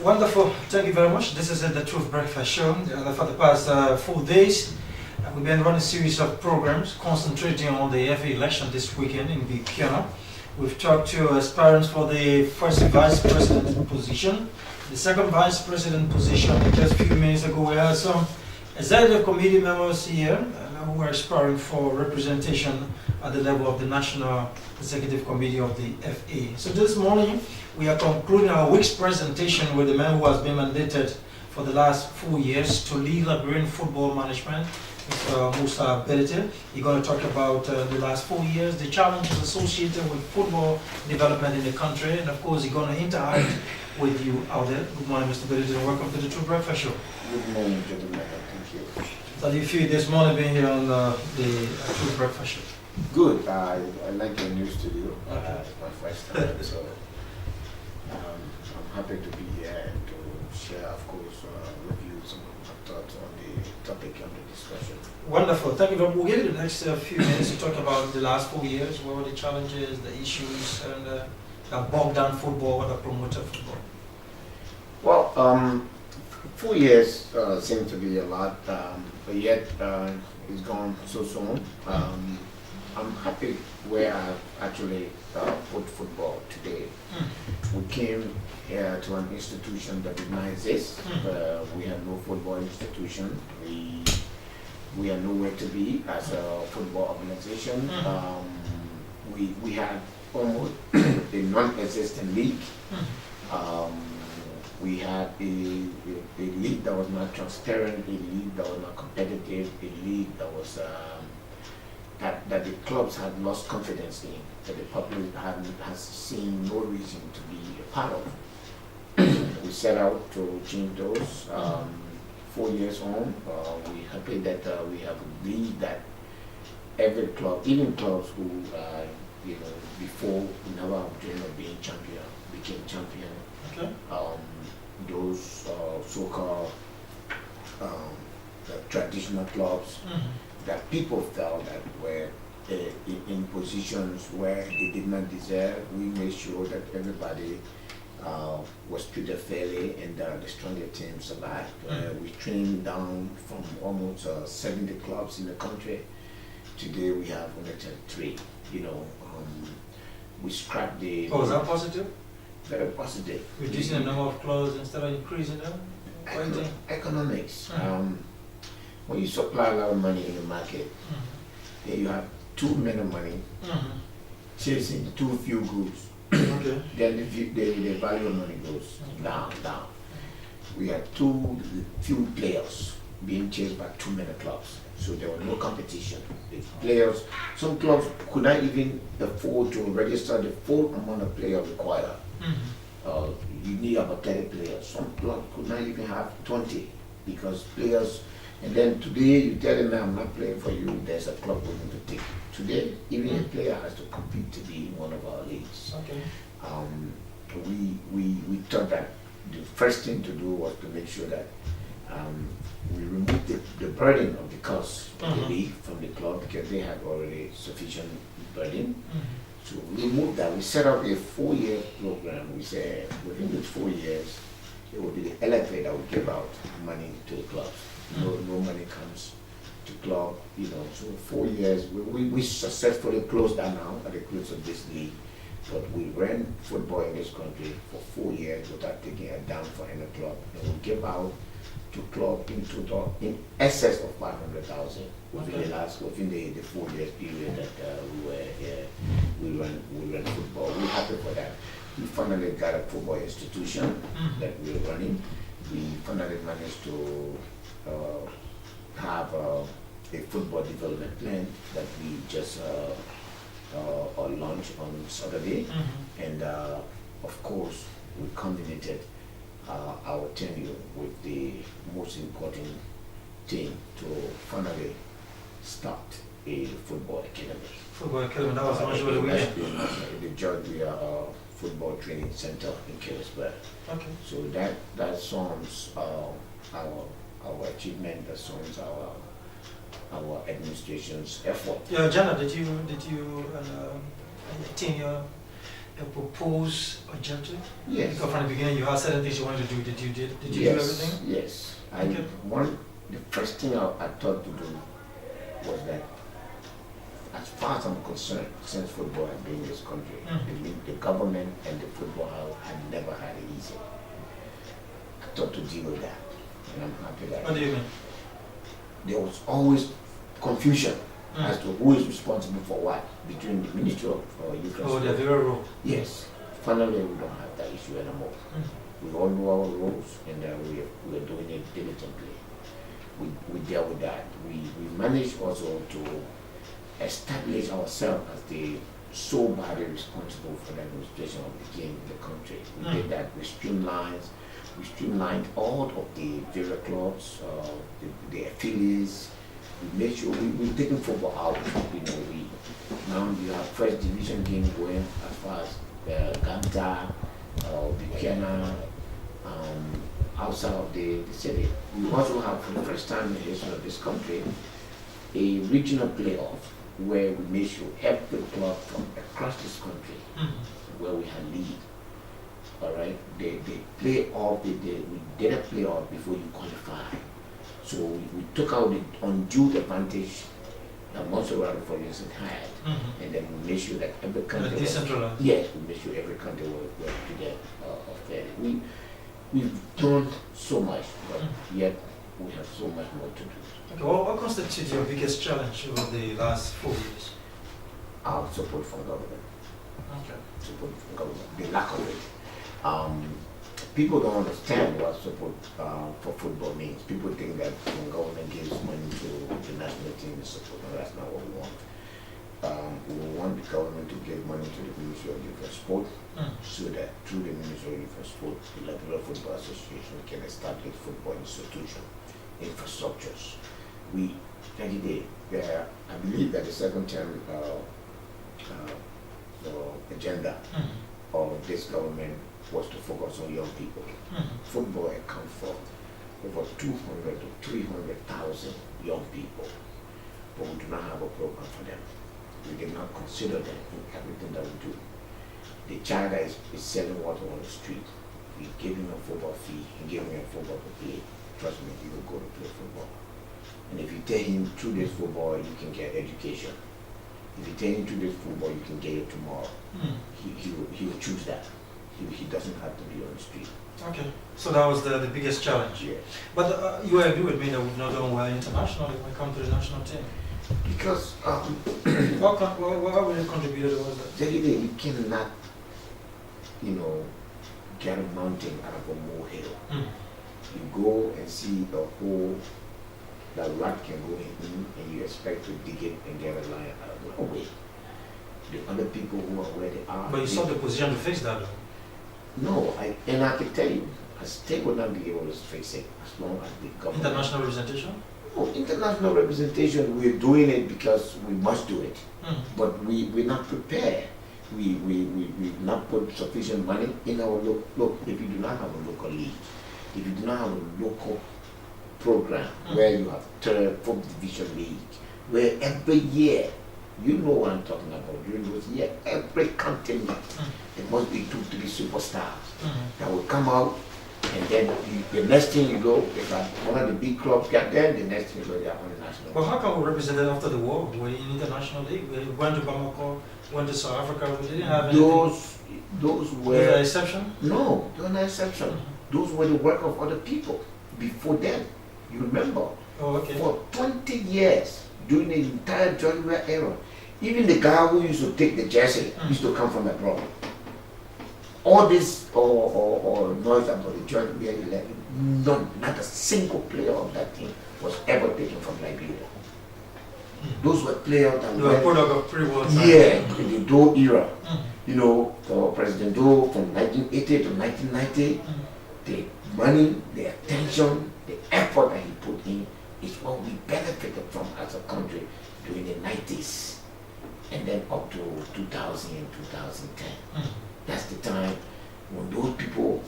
Wonderful. Thank you very much. This is the Truth Breakfast Show. For the past 4 days, we've been running a series of programs concentrating on the FA election this weekend in Buchanan. We've talked to aspirants for the first vice president position, the second vice president position. Just a few minutes ago, we had some executive committee members here who are aspiring for representation at the level of the National Executive Committee of the FA. So this morning, we are concluding our week's presentation with the man who has been mandated for the last 4 years to lead Liberian football management, Mr. Musa Bility. He's going to talk about the last 4 years, the challenges associated with football development in the country, and of course, he's going to interact with you out there. Good morning, Mr. Bility, and welcome to the True Breakfast Show. Good morning, gentlemen. Thank you. How do you feel this morning being here on the True Breakfast Show? Good. I like your new studio. It's my first time, so I'm happy to be here and to share, of course, with you some of my thoughts on the topic under discussion. Wonderful. Thank you. We'll give you the next few minutes to talk about the last 4 years. What were the challenges, the issues, and that bogged down football, that promoted football? Well, 4 years seems to be a lot, but yet it's gone so soon. I'm happy where I've actually put football today. We came here to an institution that did not exist. We had no football institution. We are nowhere to be as a football organization. We had almost a non-existent league. We had a league that was not transparent, a league that was not competitive, a league that was that the clubs had lost confidence in, that the public has seen no reason to be a part of. We set out to change those. 4 years on, we're happy that we have a league that every club, even clubs who before we never dreamed of being champion, became champion. Okay. Those so-called traditional clubs that people felt that were in positions where they did not deserve. We made sure that everybody was treated fairly and the stronger teams survived. We trained down from almost 70 clubs in the country. Today we have 103. We scrapped the... Oh, is that positive? Very positive. Reducing the number of clubs instead of increasing them? Economics. When you supply a lot of money in the market, then you have too many money chasing too few goods. Okay. Then the value of money goes down. We had too few players being chased by too many clubs. So there was no competition. The players, some clubs could not even afford to register the full amount of players required. You need about 30 players. Some clubs could not even have 20 because players, and then today you tell them, I'm not playing for you, there's a club willing to take you. Today, even a player has to compete to be in one of our leagues. Okay. We thought that the first thing to do was to make sure that we remove the burden of the cost of the league from the club because they had already sufficient burden. So we removed that. We set up a 4-year program. We said within these 4 years, it will be the LFA that will give out money to the clubs. No money comes to club, So 4 years, we successfully closed that now at the close of this league. But we ran football in this country for 4 years without taking a down for any club. And we give out to club in total in excess of 500,000 within the 4 years period that we were here. We ran football. We're happy for that. We finally got a football institution that we're running. We finally managed to have a football development plan that we just launched on Saturday. And of course, we culminated our tenure with the most important thing to finally start a football academy. Football academy, that was much better weekend. The Georgia Football Training Center in Kellisburg. Okay. So that sums our achievement, that sums our administration's effort. Yeah, Jana, did you attain a proposed objective? Yes. Because from the beginning you had certain things you wanted to do. Did you do Yes. everything? Yes. Okay. The first thing I thought to do was that, as far as I'm concerned, since football has been in this country, the government and the football have never had it easy. I thought to deal with that, and I'm happy that. What do you mean? There was always confusion as to who is responsible for what between the Ministry of Youth and Oh, the Sport. very role. Yes. Finally, we don't have that issue anymore. We all know our roles, and we are doing it diligently. We deal with that. We managed also to establish ourselves as the sole body responsible for the administration of the game in the country. We did that. We streamlined all of the various clubs, the affiliates. We made sure we're taking football out. Now you have first division game going as far as Ganta, Buchanan, outside of the city. We also have, for the first time in the history of this country, a regional playoff where we made sure every club from across this country, where we had lead, all right, they play off, we did a playoff before you qualify. So we took out the undue advantage that Montserrat, for instance, had, and then we made sure that every country decentralized. Yes, we made sure every country was to get fairly. We've done so much, but yet we have so much more to do. Okay, well, what constitutes your biggest challenge over the last 4 years? Our support from government. Okay. Support from government, the lack of it. People don't understand what support for football means. People think that when government gives money to the national team, it's support. No, that's not what we want. We want the government to give money to the Ministry of Youth and Sport, so that through the Ministry of Youth and Sport, the Liberal Football Association can establish football institution, infrastructures. I believe that the second term agenda of this government was to focus on young people. Football accounts for over 200 to 300,000 young people, but we do not have a program for them. We did not consider them in everything that we do. The child that is selling water on the street, we give him a football fee and give him a football to play. Trust me, he will go to play football. And if you tell him through this football, you can get education. If you tell him through this football, you can get it tomorrow. He will choose that. He doesn't have to be on the street. Okay, so that was the biggest challenge. Yeah. But you agree with me that we've not done well internationally when it comes to the national team? Because What would you contribute towards that? you cannot, get a mountain out of a molehill. You go and see a hole that rat can go in, and you expect to dig it and get a lion out of the way. The other people who are where they are. But you saw the position to fix that, though. No, I can tell you, a state will not be able to fix it as long as the government. International representation? No, international representation, we're doing it because we must do it. But we're not prepared. We not put sufficient money in our look. If you do not have a local league, if you do not have a local program where you have third, fourth division league, where every year, you know what I'm talking about, during those years, every continent, there must be 2-3 superstars that will come out, and then the next thing you go, if one of the big clubs got there, the next thing you go, they are on the national. Well, how come we represented after the war? We're in international league. We went to Bamako, went to South Africa. We didn't have anything. Those were. Was there an exception? No, they were not exception. Those were the work of other people before them. You remember? Oh, okay. For 20 years, during the entire George Weah era, even the guy who used to take the jersey used to come from abroad. All this or noise about the George Weah 11, not a single player of that team was ever taken from Liberia. Those were players that were product of pre-war time. Yeah, in the Doe era. For President Doe from 1980 to 1990, the money, the attention, the effort that he put in is what we benefited from as a country during the 90s and then up to 2000 and 2010. That's the time when those people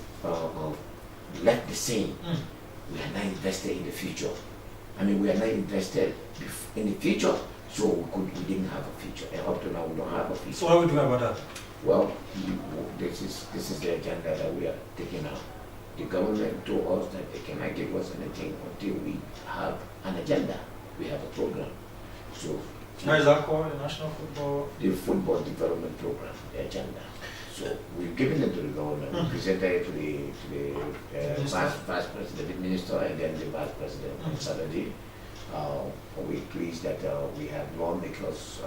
left the scene. We are not invested in the future. We are not invested in the future, so we didn't have a future. And up to now, we don't have a future. So what are we doing about that? Well, this is the agenda that we are taking out. The government told us that they cannot give us anything until we have an agenda. We have a program. So How is that called? The National Football? the football development program, the agenda. So we've given it to the government. We presented it to the vice president, the minister, and then the vice president on Saturday. We're pleased that we have lawmakers.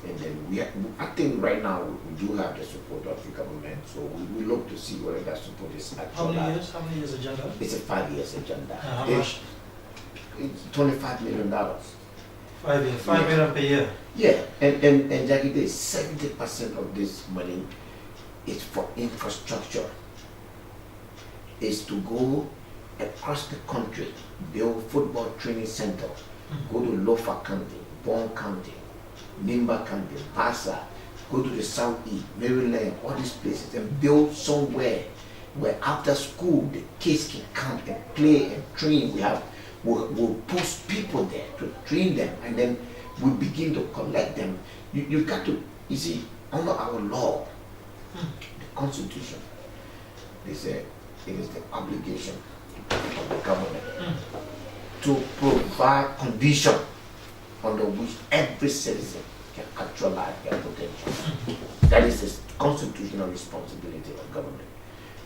And then I think right now we do have the support of the government, so we look to see whether that support is actual. How many years agenda? It's a 5 years agenda. How much? It's $25 million. 5 years, 5 million per year. Yeah, and Jackie, 70% of this money is for infrastructure. Is to go across the country, build football training center, go to Lofa County, Bond County, Nimba County, Musa, go to the Southeast, Maryland, all these places, and build somewhere where after school the kids can come and play and train. We'll post people there to train them, and then we begin to collect them. You got to, you see, under our law, the Constitution, they say it is the obligation of the government to provide conditions under which every citizen can actualize their potential. That is the constitutional responsibility of government.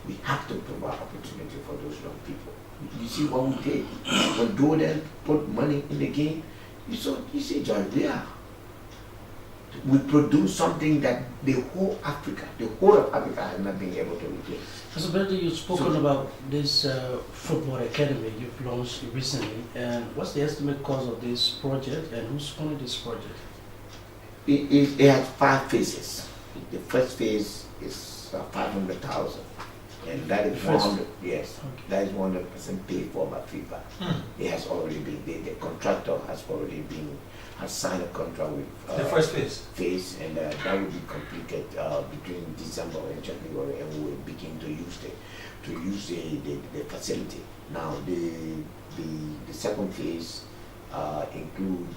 We have to provide opportunity for those young people. You see what we did? When Jordan put money in the game, you see, John, we produce something that the whole of Africa has not been able to replace. So, Bility, you've spoken about this football academy you've launched recently, and what's the estimate cost of this project, and who's funding this project? It has 5 phases. The first phase is 500,000, and that is 100. Yes, okay. That is 100% paid for by FIFA. It has already been. The contractor has signed a contract with the first phase, and that will be completed between December and January, and we will begin to use the facility. Now the second phase include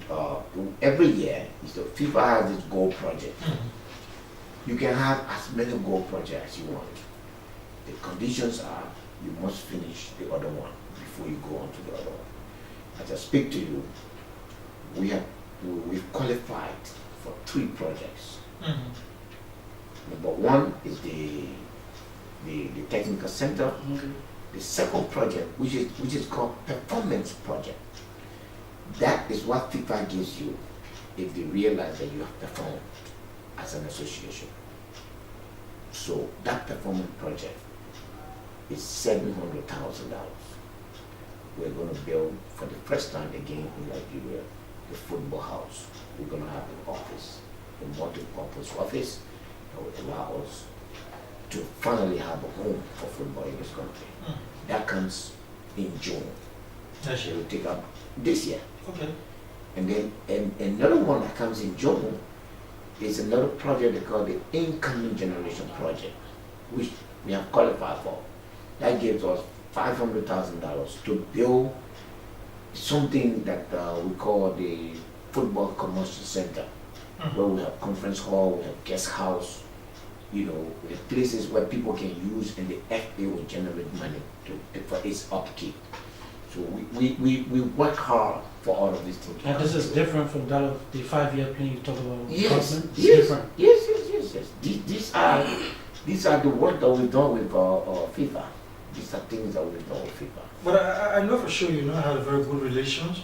every year. So FIFA has its goal project. You can have as many goal projects as you want. The conditions are you must finish the other one before you go on to the other one. As I speak to you, we've qualified for 3 projects. Number 1 is the technical center. The second project, which is called performance project, that is what FIFA gives you if they realize that you have performed as an association. So that performance project is $700,000. We're going to build for the first time again in Nigeria the football house. We're going to have an office, a multi-purpose office that will allow us to finally have a home for football in this country. That comes in June. It will take up this year. Okay. And then another one that comes in June is another project they call the Incoming Generation Project, which we have qualified for. That gives us $500,000 to build something that we call the Football Commercial Center, where we have conference hall, we have guest house, the places where people can use, and the FA will generate money for its upkeep. So we work hard for all of these things. And this is different from that of the 5-year plan you talk about? Yes, different. Yes. These are the work that we've done with FIFA. These are things that we've done with FIFA. But I know for sure you have a very good relations,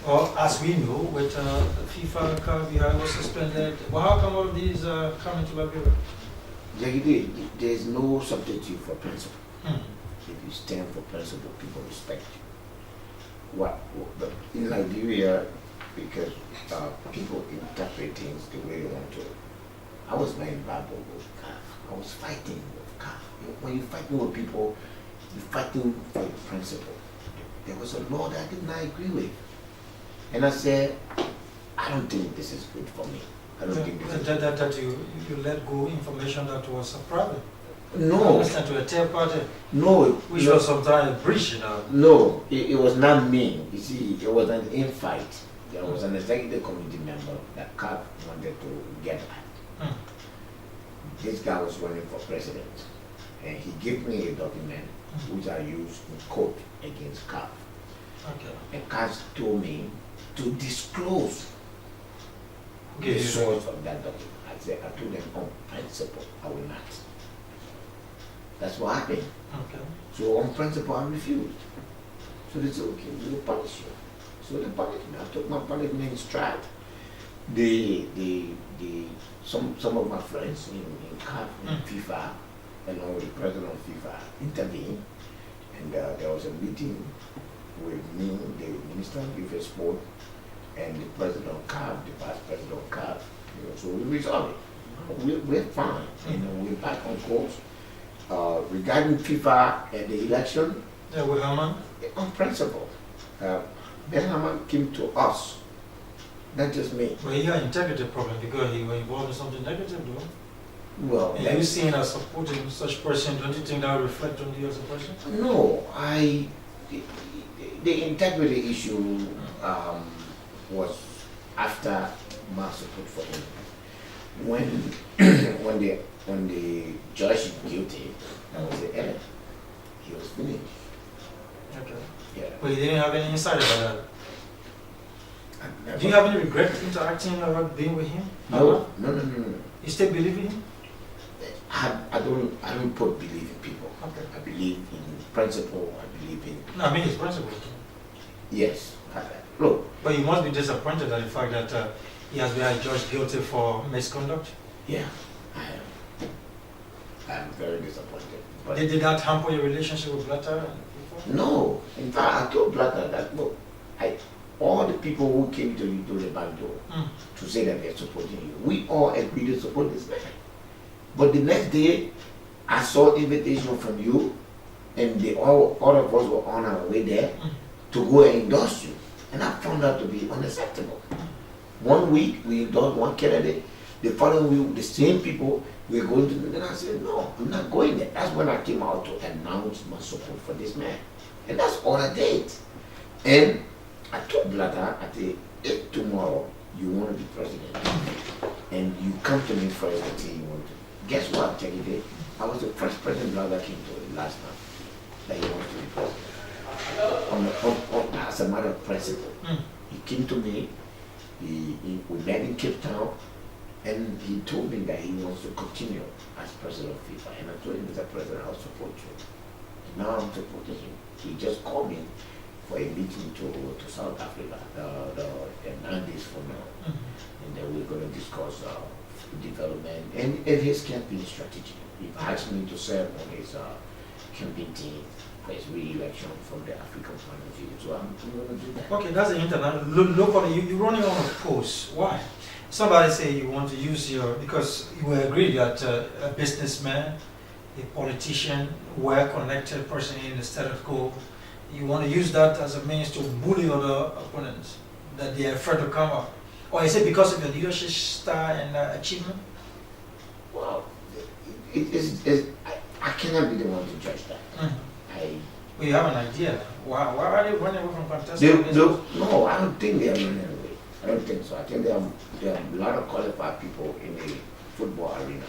or as we know, with FIFA, CAF, was suspended. Well, how come all of these come into Liberia? There's no substitute for principle. If you stand for principle, people respect you. But in Liberia, because people interpret things the way they want to. I was not involved with CAF. I was fighting with CAF. When you're fighting with people, you're fighting for your principle. There was a law that I did not agree with. And I said, I don't think this is good for me. I don't think this is that you let go information that was private. No. To a third party. No. Which was sometimes a breach, No, it was not me. You see, it was an infight. There was an executive committee member that CAF wanted to get at. this guy was running for president, and he gave me a document which I used in court against CAF. Okay. And CAF told me to disclose Okay. the source of that document. I told them on principle, I will not. That's what happened. Okay. So on principle, I refused. So they said, okay, we will punish you. So they punished me. I took my punishment in stride. Some of my friends in CAF, in FIFA, along with the president of FIFA, intervened, and there was a meeting with me, the Minister of Youth and Sport, and the president of CAF, the vice president of CAF. So we resolved it. We're fine. We're back on course. Regarding FIFA and the election, Yeah, with Haman. on principle, Ben Haman came to us, not just me. Well, he had integrity problem because he was involved in something negative, though. Well, And you seeing as supporting such person, don't you think that will reflect on you as a person? no, the integrity issue was after my support for him. When the judge guilty, that was the end. He was finished. Okay. Yeah. But you didn't have any insight about that. I never- Do you have any regret interacting or being with him? No. You still believe in him? I don't put belief in people. Okay. I believe in principle. I believe in No, I mean his principles. yes. Look, But you must be disappointed at the fact that he has been judged guilty for misconduct. yeah, I am. I'm very disappointed. But Did that hamper your relationship with Blatter? no, in fact, I told Blatter that look, all the people who came to the back door to say that they're supporting you, we all agreed to support this man. But the next day, I saw invitation from you, and all of us were on our way there to go and endorse you, and I found that to be unacceptable. 1 week we endorsed one candidate, the following week the same people were going to. Then I said, no, I'm not going there. That's when I came out to announce my support for this man, and that's all I did. And I told Blatter, I said, if tomorrow you want to be president, and you come to me first and say you want to, guess what, Jackie did? I was the first president Blatter came to the last time that he wants to be president. As a matter of principle, he came to me. We met in Cape Town, and he told me that he wants to continue as president of FIFA. And I told him, Mr. President, I'll support you. And now I'm supporting him. He just called me for a meeting to South Africa, the 9 days from now. And then we're going to discuss development and his campaign strategy. He asked me to serve on his campaign team for his re-election from the African point of view. So I'm going to do that. Okay, that's the internet. Locally, you're running on a post. Why? Somebody say you want to use because you agree that a businessman, a politician, well-connected person in the status quo, you want to use that as a means to bully other opponents, that they are afraid to come up. Or is it because of your leadership style and achievement? Well, I cannot be the one to judge that. Well, you have an idea. Why are they running away from contesting? No, I don't think they are running away. I don't think so. I think there are a lot of qualified people in the football arena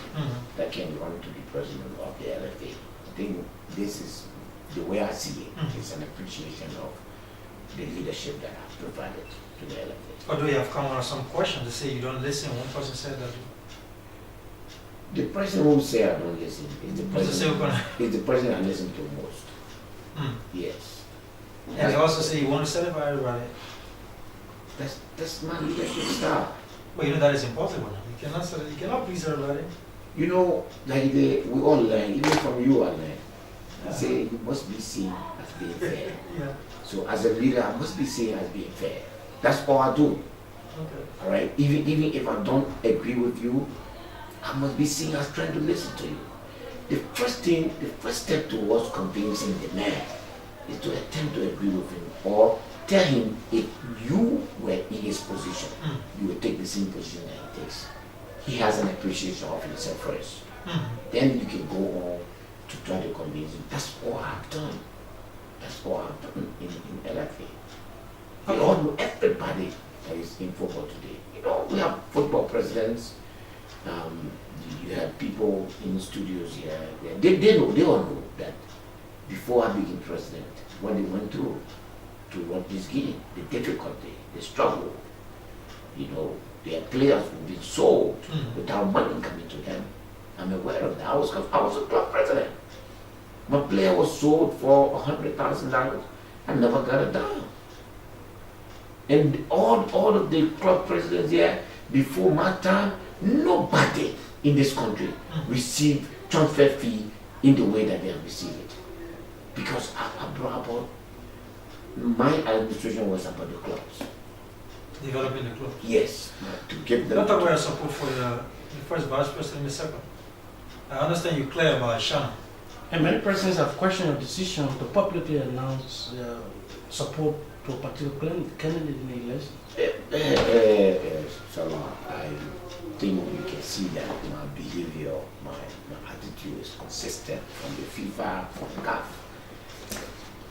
that can run to be president of the LFA. I think this is the way I see it. It's an appreciation of the leadership that I've provided to the LFA. Or do you have come on some questions to say you don't listen? One person said that. The person who say I don't listen is the person I listen to most. Yes. And you also say you want to satisfy everybody. That's my leadership style. Well, you know that is impossible. You cannot please everybody. You know, like we all learn, even from you I learn. I say you must be seen as being fair. Yeah. So as a leader, I must be seen as being fair. That's all I do. Okay. All right. Even if I don't agree with you, I must be seen as trying to listen to you. The first step towards convincing the man is to attempt to agree with him or tell him if you were in his position, you would take the same position that he takes. He has an appreciation of himself first. Then you can go on to try to convince him. That's all I've done. That's all I've done in LFA. We all know everybody that is in football today. You know, we have football presidents. You have people in the studios here. They all know that before I became president, what they went through to run this game, the difficulty, the struggle. You know, their players would be sold without money coming to them. I'm aware of that. I was a club president. My player was sold for $100,000. I never got a dime. And all of the club presidents here before my time, nobody in this country received transfer fee in the way that they have received it. Because I brought about, my administration was about the clubs. Developing the club. Yes, to give them. Not that we are support for the first vice president and the second. I understand you're clear about Shannon. And many persons have questioned your decision to publicly announce support to a particular candidate in the election. Salah, I think you can see that my behavior, my attitude is consistent from the FIFA, from CAF.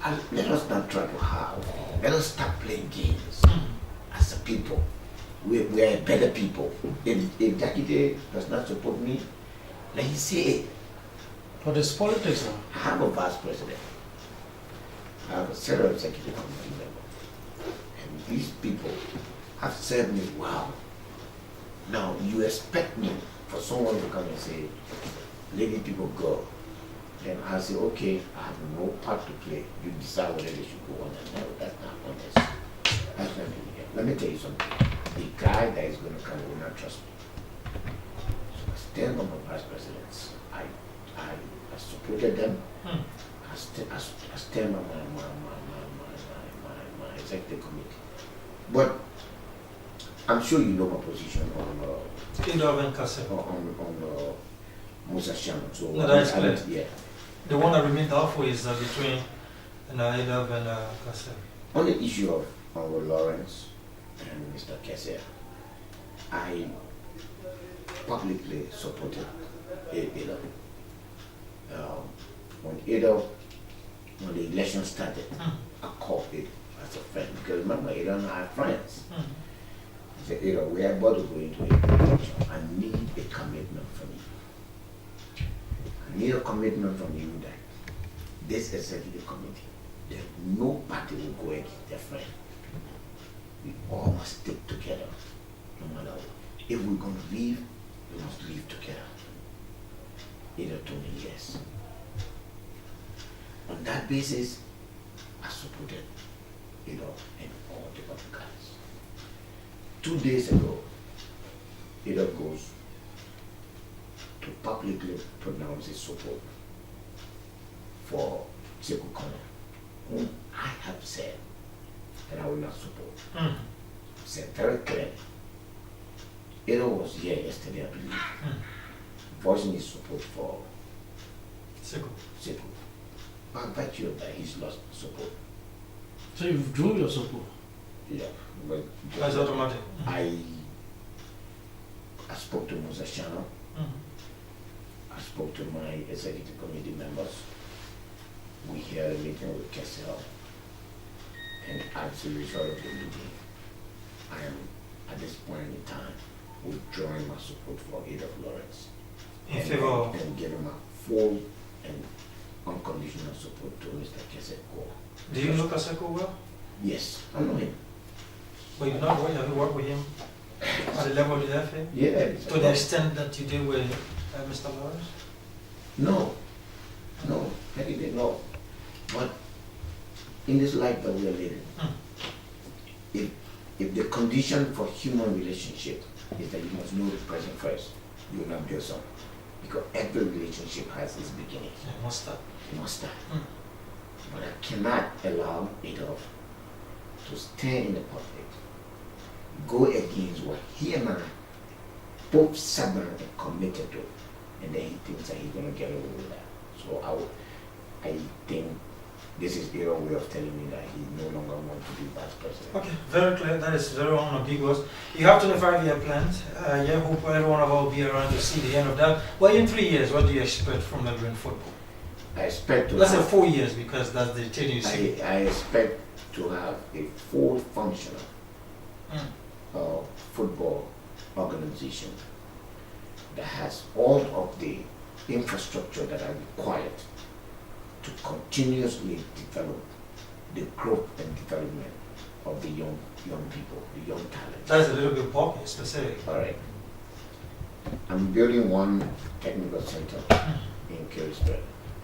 And let us not try to have, let us stop playing games as a people. We are better people. If Jackie does not support me, let him say it. But it's politics now. I have a vice president. I have a several executive committee members. And these people have said me, wow, now you expect me for someone to come and say, let people go. Then I say, okay, I have no part to play. You decide whether they should go on and no, that's not honest. That's not doing it. Let me tell you something. The guy that is going to come will not trust me. So I stand on my vice presidents. I supported them. I stand on my executive committee. But I'm sure you know my position on Musa Shannon. So no, that's clear. Yeah. The one that remained halfway is between Edov and Kasser. On the issue of Honorable Lawrence and Mr. Kesser, I publicly supported Edov. When the election started, I called it as a friend because remember, Edov and I are friends. I said, Edov, we are about to go into an election. I need a commitment from you. I need a commitment from you that this executive committee, that no party will go against their friend. We all must stick together, no matter what. If we're going to leave, we must leave together. Edov told me yes. On that basis, I supported Edov and all the other guys. 2 days ago, Edov goes to publicly pronounce his support for Sekou Kone, whom I have said that I will not support. Said very clearly. Edov was here yesterday, I believe, voicing his support for Sekou. By virtue of that, he's lost support. So you withdrew your support? Yeah, but That's automatic. I spoke to Musa Shannon. I spoke to my executive committee members. We had a meeting with Kessel, and as a result of the meeting, I am at this point in time withdrawing my support for Edov Lawrence In favor of? and giving my full and unconditional support to Mr. Kessel. Do you know Kaseko well? Yes, I know him. But you not have you worked with him at the level of the FA? Yeah. To the extent that you did with Mr. Lawrence? No, I didn't know. But in this life that we are living, if the condition for human relationship is that you must know the person first, you will not build some. Because every relationship has its beginning. It must start. It must start. But I cannot allow Edov to stand in the public, go against what he and I both stubborn and committed to, and then he thinks that he's going to get away with that. So I think this is their way of telling me that he no longer wants to be vice president. Okay, very clear. That is very unambiguous. You have 25-year plans. Yeah, hope everyone of us will be around to see the end of that. Well, in 3 years, what do you expect from Nigerian football? I expect to Let's say have, 4 years, because that's the thing you see. I expect to have a full functional football organization that has all of the infrastructure that are required to continuously develop the growth and development of the young people, the young talent. That's a little bit bulky, specific. All right. I'm building one technical center in Carisburg.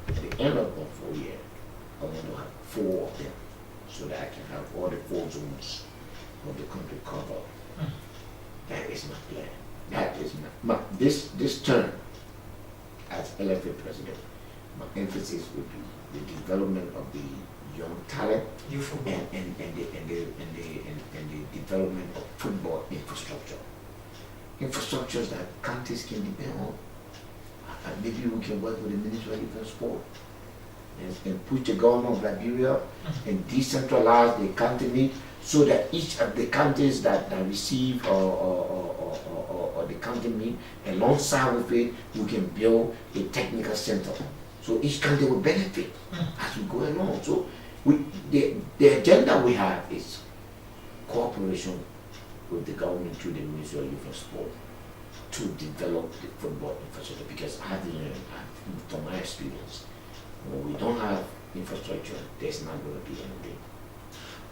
At the end of the 4 year, I want to have 4 of them so that I can have all the 4 zones of the country covered. That is my plan. That is this term as LFA president. My emphasis would be the development of the young talent and the development of football infrastructure. Infrastructures that countries can depend on. And maybe we can work with the Ministry of Youth and Sport and push the government of Liberia and decentralize the country need so that each of the countries that receive or the country need, alongside with it, we can build a technical center. So each country will benefit as we go along. So the agenda we have is cooperation with the government through the Ministry of Youth and Sport to develop the football infrastructure, because I have learned from my experience, when we don't have infrastructure, there's not going to be anything.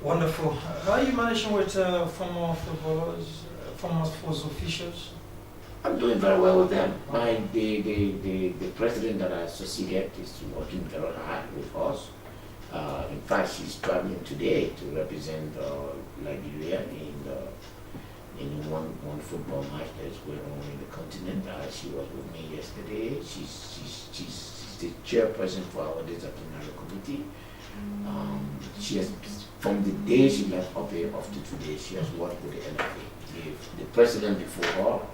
Wonderful. How are you managing with former footballers, former sports officials? I'm doing very well with them. The president that I succeeded is working very hard with us. In fact, she's traveling today to represent Liberia in one football match that is going on in the continent. She was with me yesterday. She's the chairperson for our disciplinary committee. She has, from the day she left up here up to today, she has worked with the NFA. The president before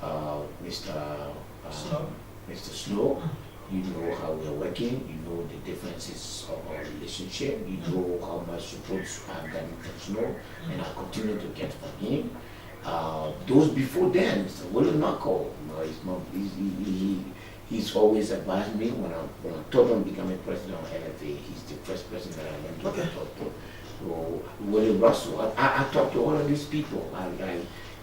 her, Mr. Snow, you know how we're working, you know the differences of our relationship, you know how much support I've gotten from Snow, and I continue to get from him. Those before then, Mr. William Knuckle, he's always advised me when I told him becoming president of LFA. He's the first person that I went to talk to. So William Russell, I talked to all of these people,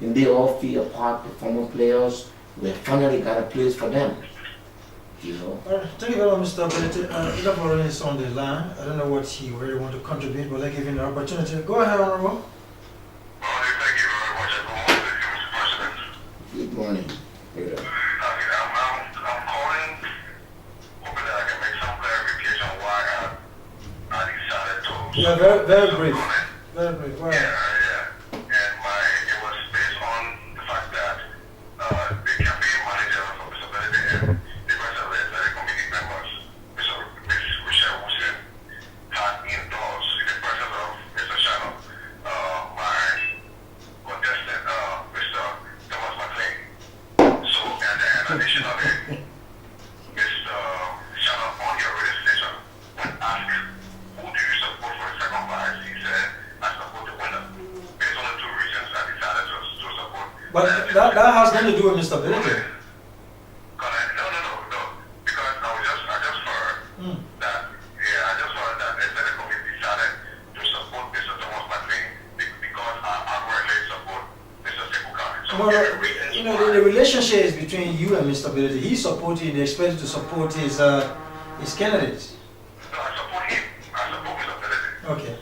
and they all feel a part, the former players. We finally got a place for them. You know. All right. Thank you very much, Mr. Bility. Ilafore is on the line. I don't know what he really want to contribute, but I give him the opportunity. Go ahead, Honorable. Thank you very much, everyone. Mr. President. Good morning. I'm calling, hoping that I can make some clarification why I decided to. Yeah, very brief. Very brief. Go ahead. And it was based on the fact that the campaign manager for Mr. Bility and the rest of the athletic committee members, Ms. Michelle Wilson, had endorsed in the presence of Mr. Shannon, my contestant, Mr. Thomas McLean. So, and then additionally, Mr. Shannon on your radio station, when asked, who do you support for the second vice, he said, I support the winner. Based on the 2 reasons, I decided to support. But that has nothing to do with Mr. Bility. No. Because I just heard that, I just heard that the Senate committee decided to support Mr. Thomas McLean because I outrightly support Mr. Sekuka. So, You know, the relationship is between you and Mr. Bility. He's supporting, they expect you to support his candidates. No, I support him. I support Mr. Bility. Okay.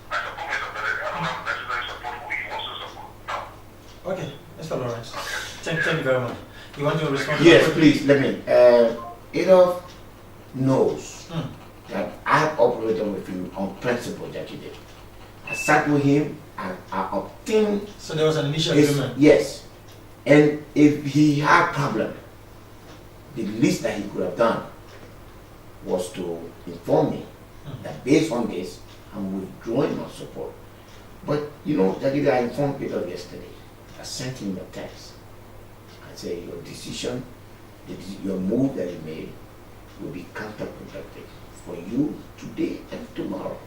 I support Mr. Bility. I don't have necessarily support who he wants to support. No. Okay. Mr. Lawrence. Thank you very much. You want to respond? Yes, please, let me. Adolf knows that I have operated with him on principle that he did. I sat with him and I obtained. So there was an initial agreement? Yes. And if he had problem, the least that he could have done was to inform me that based on this, I'm withdrawing my support. But you know, I informed Peter yesterday. I sent him a text. I said, your decision, your move that you made will be counterproductive for you today and tomorrow.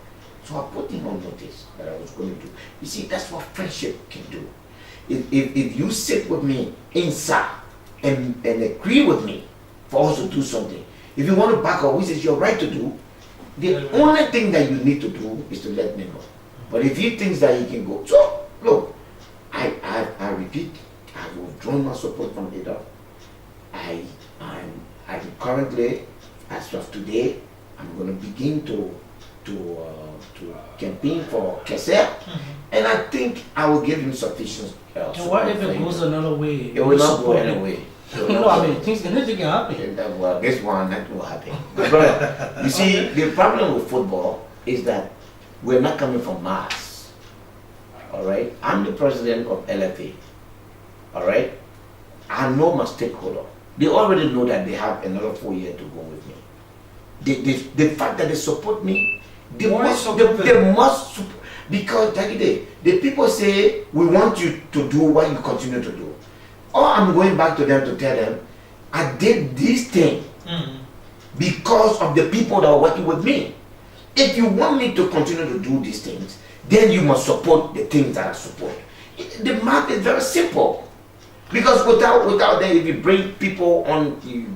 So I put him on notice that I was going to do. You see, that's what friendship can do. If you sit with me inside and agree with me for us to do something, if you want to back up, which is your right to do, the only thing that you need to do is to let me know. But if he thinks that he can go, so look, I repeat, I have withdrawn my support from Ada. I currently, as of today, I'm going to begin to campaign for Kesser, and I think I will give him sufficient And support what if for it him. goes another way? It will not go Support it. anyway. No, I mean, anything can happen. And that, well, this one, that will happen. Brother, you see, the problem with football is that we're not coming from Mars. All right? I'm the president of LFA. All right? I know my stakeholder. They already know that they have another 4 years to go with me. The fact that they support me, they must support, because the people say, we want you to do what you continue to do. Or I'm going back to them to tell them, I did this thing because of the people that are working with me. If you want me to continue to do these things, then you must support the things that I support. The math is very simple. Because without that, if you bring people on the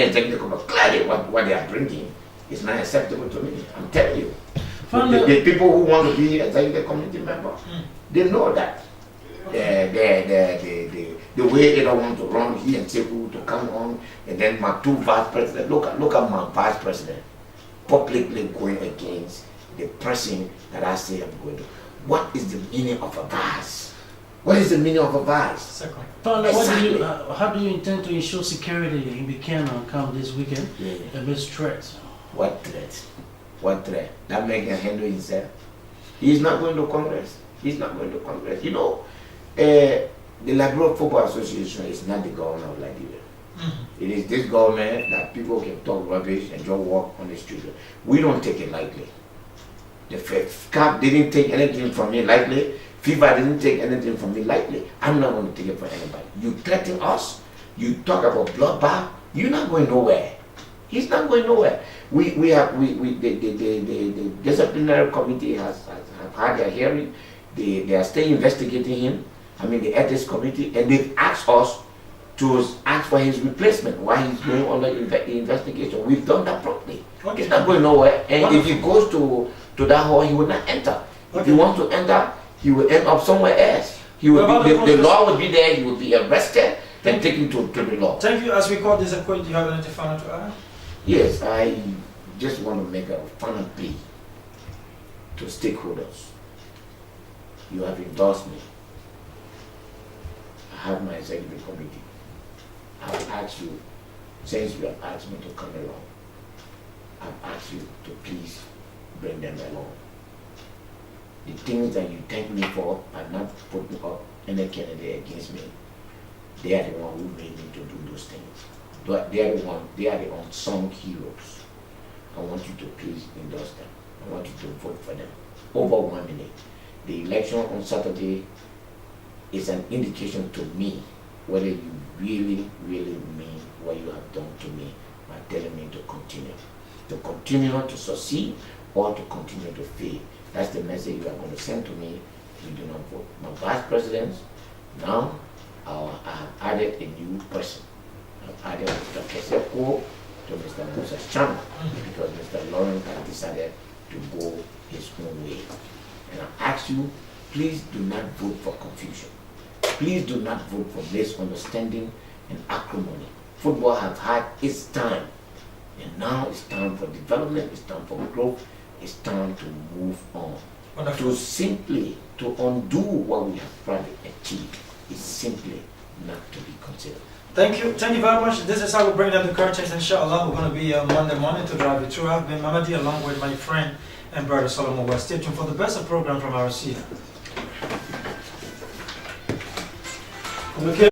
executive committee, clearly what they are bringing is not acceptable to me. I'm telling you. The people who want to be executive committee member, they know that. The way they don't want to run here and say who to come on, and then my two vice presidents, look at my vice president publicly going against the person that I say I'm going to. What is the meaning of a vice? What is the meaning of a vice? Second. Exactly. How do you intend to ensure security in Buchanan come this weekend amidst threats? What threat? What threat? That man can handle himself. He's not going to Congress. He's not going to Congress. You know, the Liberal Football Association is not the government of Liberia. It is this government that people can talk rubbish and just walk on the street. We don't take it lightly. The CAF didn't take anything from me lightly. FIFA didn't take anything from me lightly. I'm not going to take it for anybody. You threaten us, you talk about bloodbath, you're not going nowhere. He's not going nowhere. The disciplinary committee has had their hearing. They are still investigating him. I mean, the ethics committee, and they've asked us to ask for his replacement while he's going under investigation. We've done that properly. Okay. He's not going nowhere. And if he goes to that hall, he will not enter. If he wants to enter, he will end up somewhere else. He will the law will be there. He will be arrested and taken to the law. Thank you. As we call this a point, do you have anything final to add? Yes, I just want to make a final plea to stakeholders. You have endorsed me. I have my executive committee. I've asked you, since you have asked me to come along, I've asked you to please bring them along. The things that you thank me for are not putting up any candidate against me. They are the ones who made me to do those things. They are the unsung heroes. I want you to please endorse them. I want you to vote for them. Overwhelmingly. The election on Saturday is an indication to me whether you really, really mean what you have done to me by telling me to continue. To continue to succeed or to continue to fail. That's the message you are going to send to me if you do not vote. My vice presidents, now I have added a new person. I've added Mr. Keseko to Mr. Musa's channel because Mr. Lawrence has decided to go his own way. And I ask you, please do not vote for confusion. Please do not vote for misunderstanding and acrimony. Football has had its time. And now it's time for development, it's time for growth, it's time to move on. Wonderful. To undo what we have probably achieved is simply not to be considered. Thank you very much. This is how we bring down the curtains. Inshallah, we're going to be Monday morning to drive you through. I've been Mamadi along with my friend and brother Solomon West. Stay tuned for the best of program from our scene. Okay.